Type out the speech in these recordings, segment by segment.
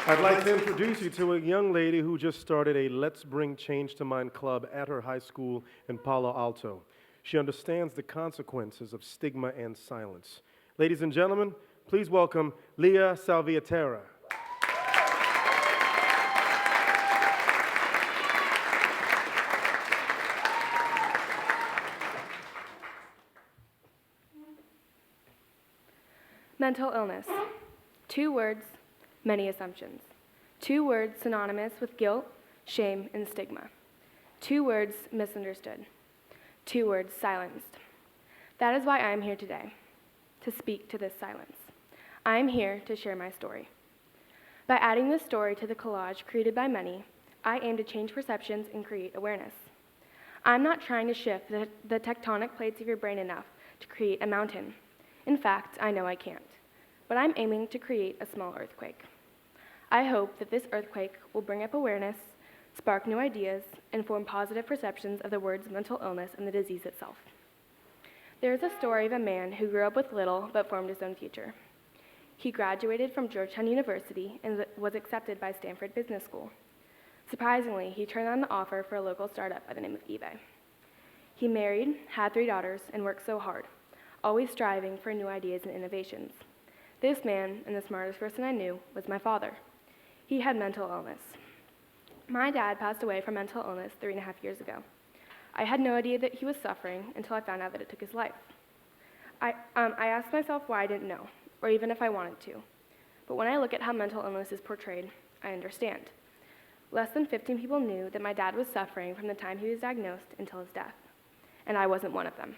I'd like to introduce you to a young lady who just started a Let's Bring Change to Mind club at her high school in Palo Alto. She understands the consequences of stigma and silence. Ladies and gentlemen, please welcome Leah Salvatierra. Mental illness. 2 words, many assumptions. 2 words synonymous with guilt, shame, and stigma. 2 words misunderstood. 2 words silenced. That is why I am here today, to speak to this silence. I am here to share my story. By adding this story to the collage created by many, I aim to change perceptions and create awareness. I'm not trying to shift the tectonic plates of your brain enough to create a mountain. In fact, I know I can't, but I'm aiming to create a small earthquake. I hope that this earthquake will bring up awareness, spark new ideas, and form positive perceptions of the words mental illness and the disease itself. There is a story of a man who grew up with little but formed his own future. He graduated from Georgetown University and was accepted by Stanford Business School. Surprisingly, he turned down the offer for a local startup by the name of eBay. He married, had 3 daughters, and worked so hard, always striving for new ideas and innovations. This man, and the smartest person I knew, was my father. He had mental illness. My dad passed away from mental illness 3.5 years ago. I had no idea that he was suffering until I found out that it took his life. I asked myself why I didn't know, or even if I wanted to. But when I look at how mental illness is portrayed, I understand. Less than 15 people knew that my dad was suffering from the time he was diagnosed until his death, and I wasn't one of them.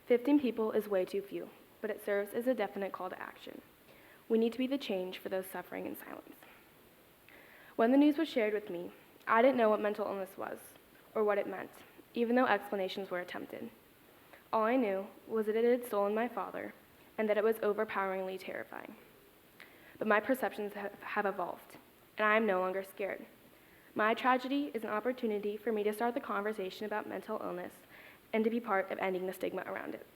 15 people is way too few, but it serves as a definite call to action. We need to be the change for those suffering in silence. When the news was shared with me, I didn't know what mental illness was, or what it meant, even though explanations were attempted. All I knew was that it had stolen my father, and that it was overpoweringly terrifying. But my perceptions have evolved, and I am no longer scared. My tragedy is an opportunity for me to start the conversation about mental illness and to be part of ending the stigma around it.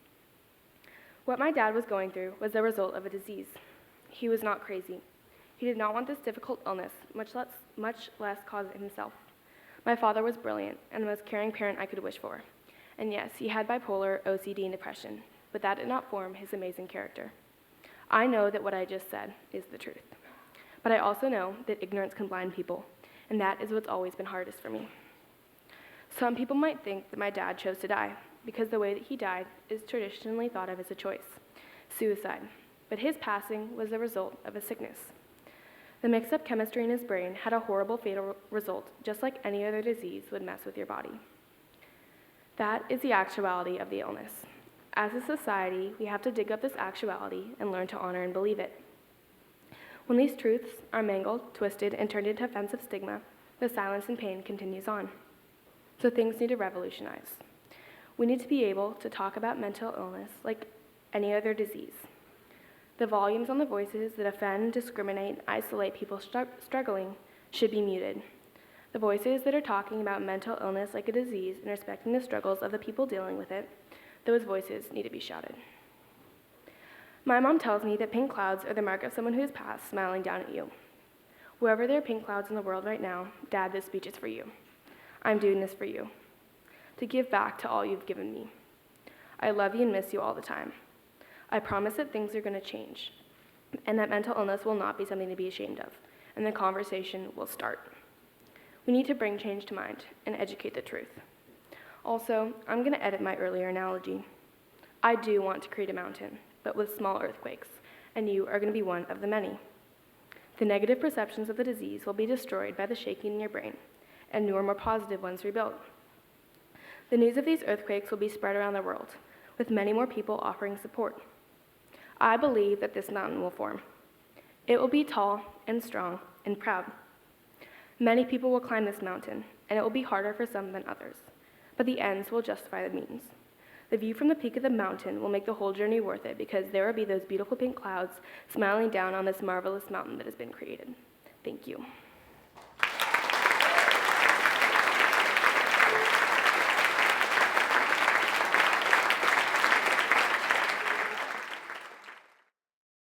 What my dad was going through was the result of a disease. He was not crazy. He did not want this difficult illness, much less cause it himself. My father was brilliant and the most caring parent I could wish for. And yes, he had bipolar, OCD, and depression, but that did not form his amazing character. I know that what I just said is the truth. But I also know that ignorance can blind people, and that is what's always been hardest for me. Some people might think that my dad chose to die, because the way that he died is traditionally thought of as a choice, suicide. But his passing was the result of a sickness. The mixed-up chemistry in his brain had a horrible fatal result, just like any other disease would mess with your body. That is the actuality of the illness. As a society, we have to dig up this actuality and learn to honor and believe it. When these truths are mangled, twisted, and turned into offensive stigma, the silence and pain continues on. So things need to revolutionize. We need to be able to talk about mental illness like any other disease. The volumes on the voices that offend, discriminate, and isolate people struggling should be muted. The voices that are talking about mental illness like a disease and respecting the struggles of the people dealing with it, those voices need to be shouted. My mom tells me that pink clouds are the mark of someone who has passed smiling down at you. Wherever there are pink clouds in the world right now, Dad, this speech is for you. I'm doing this for you, to give back to all you've given me. I love you and miss you all the time. I promise that things are going to change, and that mental illness will not be something to be ashamed of, and the conversation will start. We need to bring change to mind and educate the truth. Also, I'm going to edit my earlier analogy. I do want to create a mountain, but with small earthquakes, and you are going to be one of the many. The negative perceptions of the disease will be destroyed by the shaking in your brain, and newer, more positive ones rebuilt. The news of these earthquakes will be spread around the world, with many more people offering support. I believe that this mountain will form. It will be tall and strong and proud. Many people will climb this mountain, and it will be harder for some than others, but the ends will justify the means. The view from the peak of the mountain will make the whole journey worth it because there will be those beautiful pink clouds smiling down on this marvelous mountain that has been created. Thank you.